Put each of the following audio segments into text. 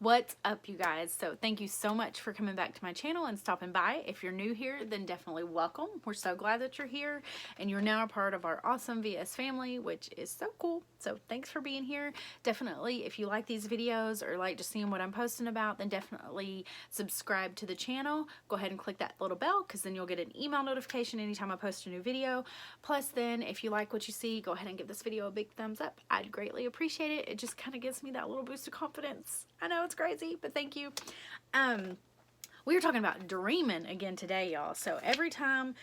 What's up, you guys? So thank you so much for coming back to my channel and stopping by. If you're new here, then definitely welcome. We're so glad that you're here and you're now a part of our awesome VS family, which is so cool. So thanks for being here. Definitely, if you like these videos or like just seeing what I'm posting about, then definitely subscribe to the channel. Go ahead and click that little bell because then you'll get an email notification anytime I post a new video. Plus then, if you like what you see, go ahead and give this video a big thumbs up. I'd greatly appreciate it. It just kind of gives me that little boost of confidence. I know it's crazy, but thank you. We were talking about dreaming again today, y'all. So every time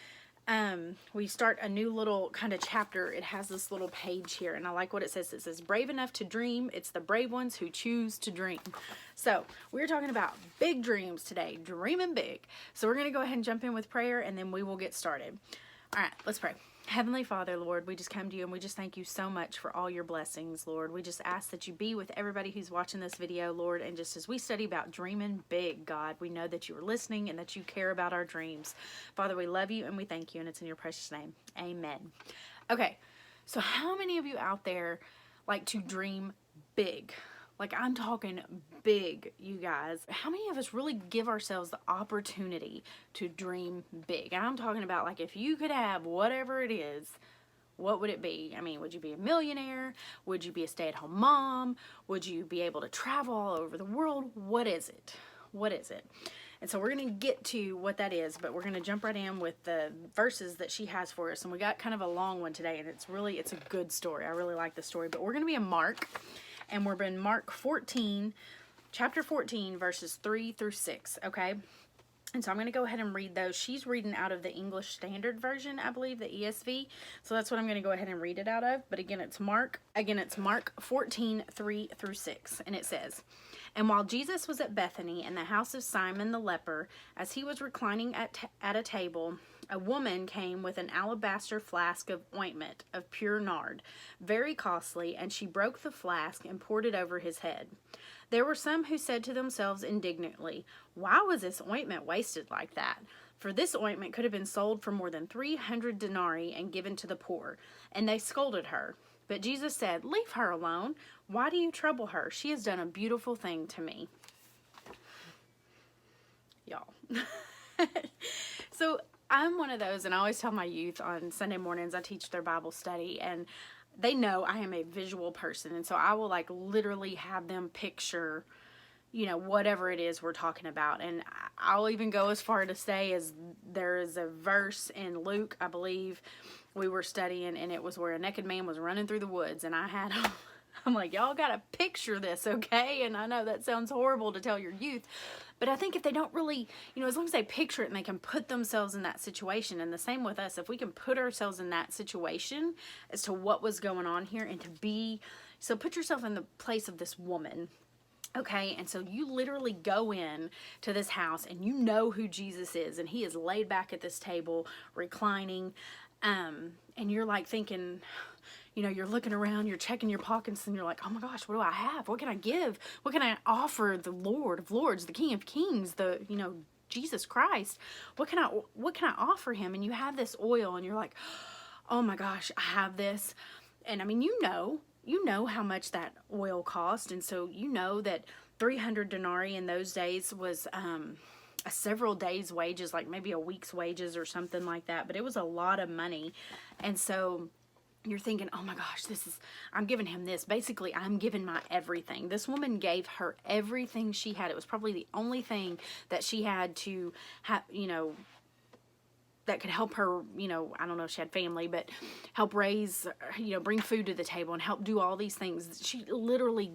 we start a new little kind of chapter, it has this little page here, and I like what it says. It says, brave enough to dream. It's the brave ones who choose to dream. So we're talking about big dreams today, dreaming big. So we're going to go ahead and jump in with prayer, and then we will get started. All right, let's pray. Heavenly Father, Lord, we just come to you and we just thank you so much for all your blessings, Lord. We just ask that you be with everybody who's watching this video, Lord, and just as we study about dreaming big, God, we know that you are listening and that you care about our dreams. Father, we love you and we thank you, and it's in your precious name. Amen. Okay, so how many of you out there like to dream big? Like, I'm talking big, you guys. How many of us really give ourselves the opportunity to dream big? And I'm talking about, like, if you could have whatever it is, what would it be? I mean, would you be a millionaire? Would you be a stay-at-home mom? Would you be able to travel all over the world? What is it? What is it? And so we're going to get to what that is, but we're going to jump right in with the verses that she has for us. And we got kind of a long one today, and it's a good story. I really like the story, but we're going to be in Mark. And we're in Mark 14, chapter 14, verses 3 through 6, okay? And so I'm going to go ahead and read those. She's reading out of the English Standard Version, I believe, the ESV. So that's what I'm going to go ahead and read it out of. But again, it's Mark 14, 3 through 6. And it says, "And while Jesus was at Bethany in the house of Simon the leper, as he was reclining at a table, a woman came with an alabaster flask of ointment of pure nard, very costly, and she broke the flask and poured it over his head. There were some who said to themselves indignantly, 'Why was this ointment wasted like that? For this ointment could have been sold for more than 300 denarii and given to the poor.' And they scolded her. But Jesus said, 'Leave her alone. Why do you trouble her? She has done a beautiful thing to me.'" Y'all. So I'm one of those, and I always tell my youth on Sunday mornings, I teach their Bible study, and they know I am a visual person. And so I will like literally have them picture, whatever it is we're talking about. And I'll even go as far to say as there is a verse in Luke, I believe we were studying, and it was where a naked man was running through the woods, and I'm like, y'all gotta picture this, okay? And I know that sounds horrible to tell your youth, but I think if they don't really, as long as they picture it and they can put themselves in that situation, and the same with us, if we can put ourselves in that situation as to what was going on here and so put yourself in the place of this woman, okay? And so you literally go in to this house and you know who Jesus is, and he is laid back at this table, reclining, and you're like thinking, you're looking around, you're checking your pockets, and you're like, oh my gosh, what do I have? What can I give? What can I offer the Lord of Lords, the King of Kings, Jesus Christ? What can I offer him? And you have this oil, and you're like, oh my gosh, I have this. And I mean, you know how much that oil cost. And so you know that 300 denarii in those days was a several days' wages, like maybe a week's wages or something like that. But it was a lot of money. And so you're thinking, oh my gosh, I'm giving him this. Basically, I'm giving my everything. This woman gave her everything she had. It was probably the only thing that she had to have, that could help her, I don't know if she had family, but help raise, bring food to the table and help do all these things. She literally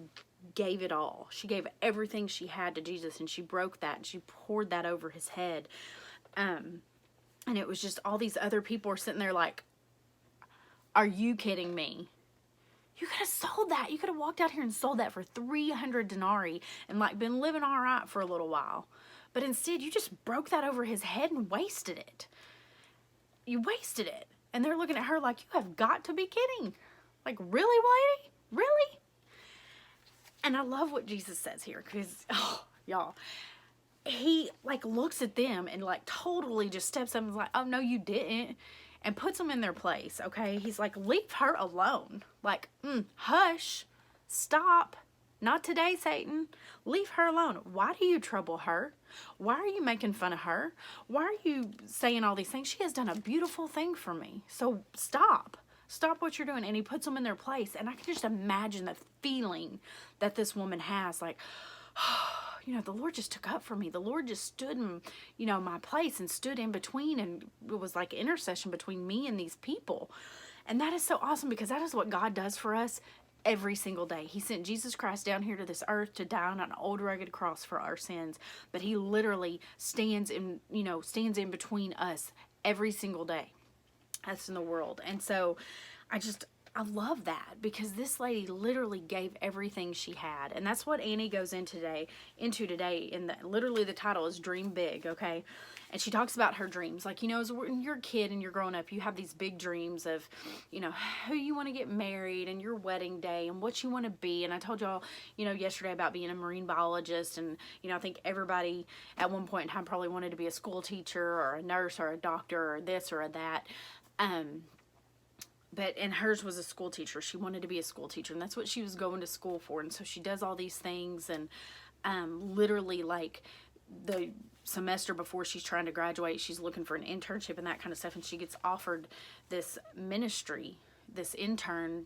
gave it all. She gave everything she had to Jesus, and she broke that and she poured that over his head. And it was just all these other people were sitting there like, are you kidding me? You could have sold that. You could have walked out here and sold that for 300 denarii and like been living all right for a little while. But instead, you just broke that over his head and wasted it. You wasted it. And they're looking at her like, you have got to be kidding. Like, really, lady? Really? And I love what Jesus says here because, y'all, he like looks at them and like totally just steps up and is like, oh, no, you didn't. And puts them in their place, okay? He's like, leave her alone. Like, hush, stop, Not today, Satan. Leave her alone. Why do you trouble her? Why are you making fun of her? Why are you saying all these things? She has done a beautiful thing for me. So stop. Stop what you're doing. And he puts them in their place. And I can just imagine the feeling that this woman has. Like, you know, the Lord just took up for me. The Lord just stood in, you know, my place and stood in between. And it was like intercession between me and these people. And that is so awesome, because that is what God does for us every single day. He sent Jesus Christ down here to this earth to die on an old rugged cross for our sins. But he literally stands in, you know, stands in between us every single day. That's in the world. And so I love that, because this lady literally gave everything she had. And that's what Annie goes into today. And literally the title is Dream Big, okay? And she talks about her dreams. Like, you know, as when you're a kid and you're growing up, you have these big dreams of, you know, who you want to get married and your wedding day and what you want to be. And I told y'all, you know, yesterday about being a marine biologist. And, you know, I think everybody at one point in time probably wanted to be a school teacher or a nurse or a doctor or this or that. And hers was a school teacher. She wanted to be a school teacher, and that's what she was going to school for. And so she does all these things, and literally, like, the semester before she's trying to graduate, she's looking for an internship and that kind of stuff, and she gets offered this ministry, this intern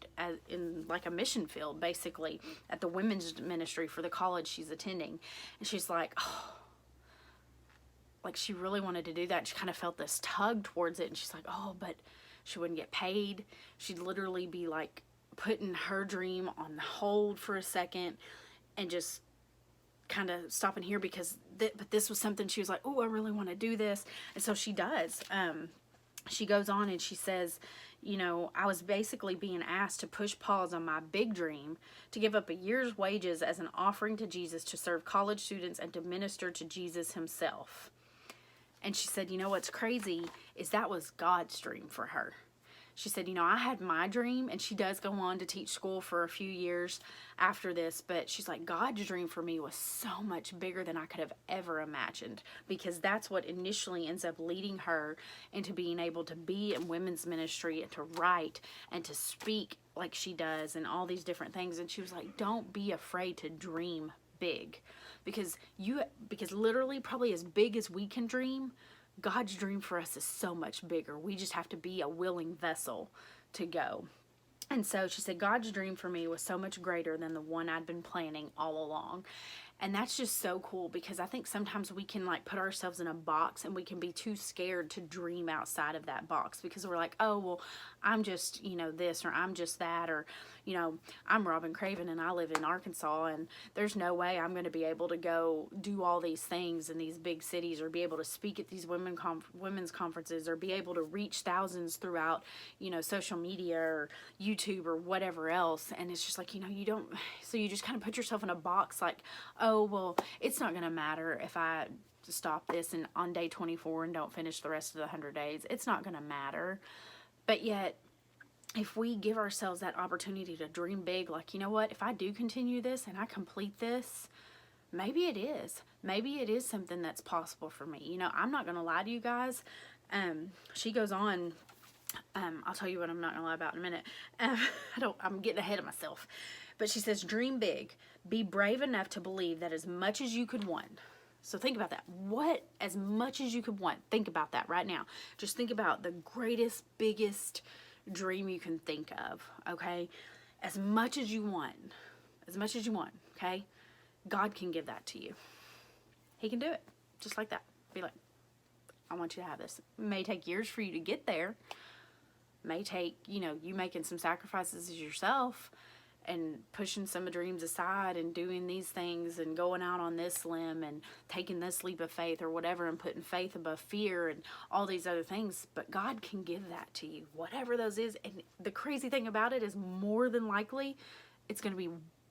in like a mission field, basically, at the women's ministry for the college she's attending. And she's like, oh, like, she really wanted to do that. She kind of felt this tug towards it, and she's like, oh, but she wouldn't get paid. She'd literally be like putting her dream on hold for a second and just kind of stopping here, because but this was something she was like, oh, I really want to do this. And so she does. She goes on and she says, you know, I was basically being asked to push pause on my big dream to give up a year's wages as an offering to Jesus to serve college students and to minister to Jesus himself. And she said, you know what's crazy is that was God's dream for her. She said, you know, I had my dream, and she does go on to teach school for a few years after this, but she's like, God's dream for me was so much bigger than I could have ever imagined, because that's what initially ends up leading her into being able to be in women's ministry and to write and to speak like she does and all these different things. And she was like, don't be afraid to dream big, because literally probably as big as we can dream, God's dream for us is so much bigger. We just have to be a willing vessel to go. And so she said, God's dream for me was so much greater than the one I'd been planning all along. And that's just so cool, because I think sometimes we can like put ourselves in a box, and we can be too scared to dream outside of that box, because we're like, oh, well, I'm just, you know, this, or I'm just that, or, you know, I'm Robin Craven and I live in Arkansas, and there's no way I'm going to be able to go do all these things in these big cities, or be able to speak at these women's conferences, or be able to reach thousands throughout, you know, social media or YouTube or whatever else. And it's just like, you know, you don't, so you just kind of put yourself in a box like, oh, well, it's not going to matter if I stop this and on day 24 and don't finish the rest of the 100 days. It's not going to matter. But yet, if we give ourselves that opportunity to dream big, like, you know what, if I do continue this and I complete this, maybe it is. Maybe it is something that's possible for me. You know, I'm not going to lie to you guys. She goes on. I'll tell you what I'm not going to lie about in a minute. I'm getting ahead of myself. But she says, dream big. Be brave enough to believe that as much as you could want. So think about that. What, as much as you could want? Think about that right now. Just think about the greatest, biggest dream you can think of, okay? As much as you want. As much as you want, okay? God can give that to you. He can do it. Just like that. Be like, I want you to have this. It may take years for you to get there. May take, you know, you making some sacrifices yourself and pushing some of the dreams aside and doing these things and going out on this limb and taking this leap of faith or whatever and putting faith above fear and all these other things. But God can give that to you, whatever those is. And the crazy thing about it is, more than likely, it's going to be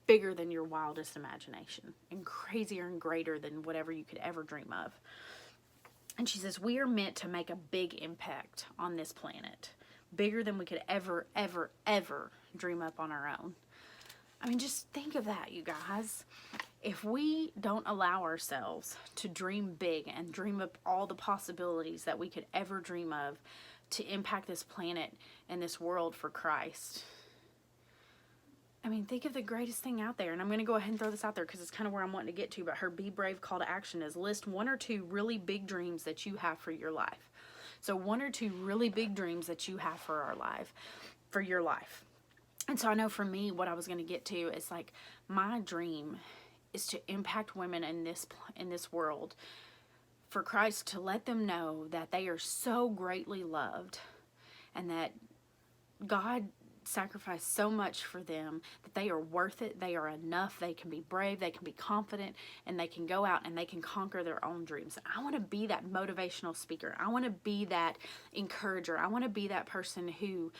bigger than your wildest imagination and crazier and greater than whatever you could ever dream of. And she says, we are meant to make a big impact on this planet, bigger than we could ever, ever, ever dream up on our own. I mean, just think of that, you guys. If we don't allow ourselves to dream big and dream up all the possibilities that we could ever dream of to impact this planet and this world for Christ, I mean, think of the greatest thing out there. And I'm going to go ahead and throw this out there because it's kind of where I'm wanting to get to. But her Be Brave call to action is list 1 or 2 really big dreams that you have for your life. So 1 or 2 really big dreams that you have for your life. And so I know for me, what I was going to get to is like, my dream is to impact women in this world for Christ, to let them know that they are so greatly loved and that God sacrificed so much for them, that they are worth it, they are enough, they can be brave, they can be confident, and they can go out and they can conquer their own dreams. I want to be that motivational speaker. I want to be that encourager. I want to be that person who,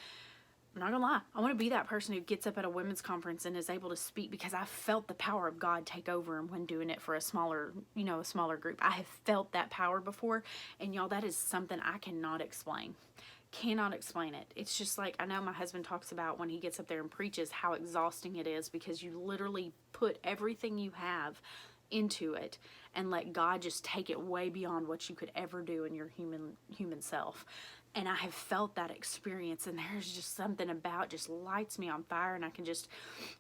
I'm not gonna lie, I want to be that person who gets up at a women's conference and is able to speak, because I felt the power of God take over when doing it for a smaller group. I have felt that power before, and y'all, that is something I cannot explain. Cannot explain it. It's just like, I know my husband talks about when he gets up there and preaches how exhausting it is, because you literally put everything you have into it and let God just take it way beyond what you could ever do in your human self. And I have felt that experience, and there's just something about, just lights me on fire, and I can just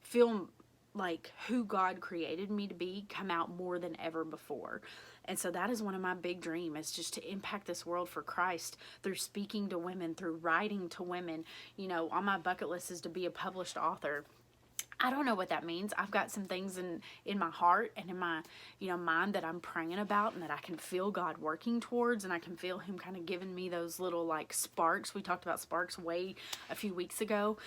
feel like who God created me to be come out more than ever before. And so that is one of my big dreams, is just to impact this world for Christ through speaking to women, through writing to women. You know, on my bucket list is to be a published author. I don't know what that means. I've got some things in my heart and in my, mind that I'm praying about, and that I can feel God working towards, and I can feel him kind of giving me those little like sparks. We talked about sparks a few weeks ago.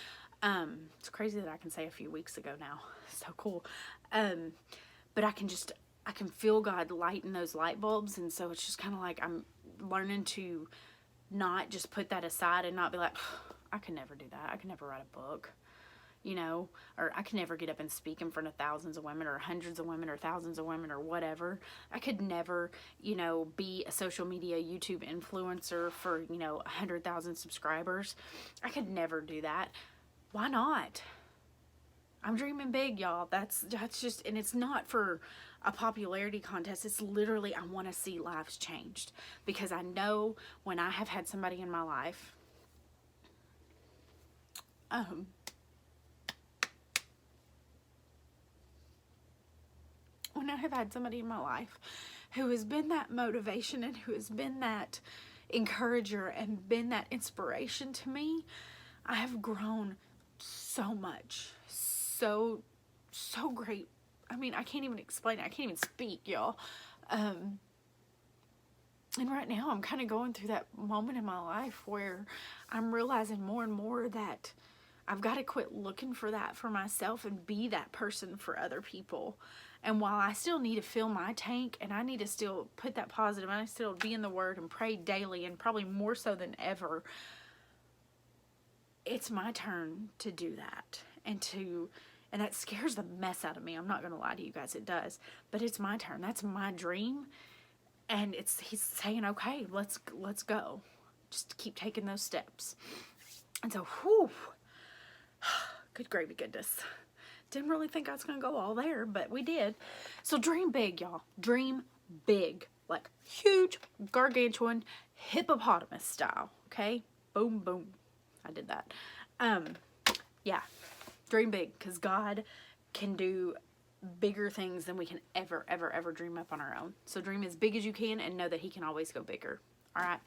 It's crazy that I can say a few weeks ago now. So cool. But I can feel God lighting those light bulbs. And so it's just kind of like I'm learning to not just put that aside and not be like, I could never do that. I could never write a book, or I could never get up and speak in front of thousands of women, or hundreds of women, or thousands of women, or whatever. I could never, be a social media YouTube influencer for, 100,000 subscribers. I could never do that. Why not? I'm dreaming big, y'all. That's just, and it's not for a popularity contest. It's literally, I want to see lives changed, because I know when I have had somebody in my life, when I have had somebody in my life who has been that motivation, and who has been that encourager, and been that inspiration to me, I have grown so much. So great. I mean, I can't even explain it. I can't even speak, y'all. And right now I'm kind of going through that moment in my life where I'm realizing more and more that I've got to quit looking for that for myself and be that person for other people. And while I still need to fill my tank, and I need to still put that positive, and I still be in the Word and pray daily, and probably more so than ever, it's my turn to do that. And that scares the mess out of me. I'm not going to lie to you guys, it does. But it's my turn. That's my dream. And he's saying, okay, let's go. Just keep taking those steps. And so, whew, good gravy goodness. Didn't really think I was going to go all there, but we did. So dream big, y'all. Dream big. Like huge, gargantuan, hippopotamus style. Okay? Boom, boom. I did that. Yeah. Dream big, because God can do bigger things than we can ever, ever, ever dream up on our own. So dream as big as you can, and know that he can always go bigger. All right.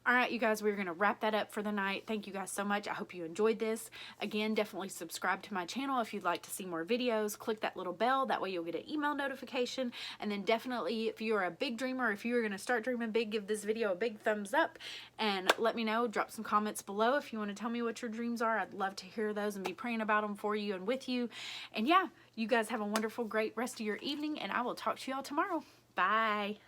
All right, you guys, we're going to wrap that up for the night. Thank you guys so much. I hope you enjoyed this. Again, definitely subscribe to my channel if you'd like to see more videos. Click that little bell. That way you'll get an email notification. And then definitely, if you're a big dreamer, if you're going to start dreaming big, give this video a big thumbs up. And let me know. Drop some comments below if you want to tell me what your dreams are. I'd love to hear those and be praying about them for you and with you. And yeah, you guys have a wonderful, great rest of your evening. And I will talk to y'all tomorrow. Bye.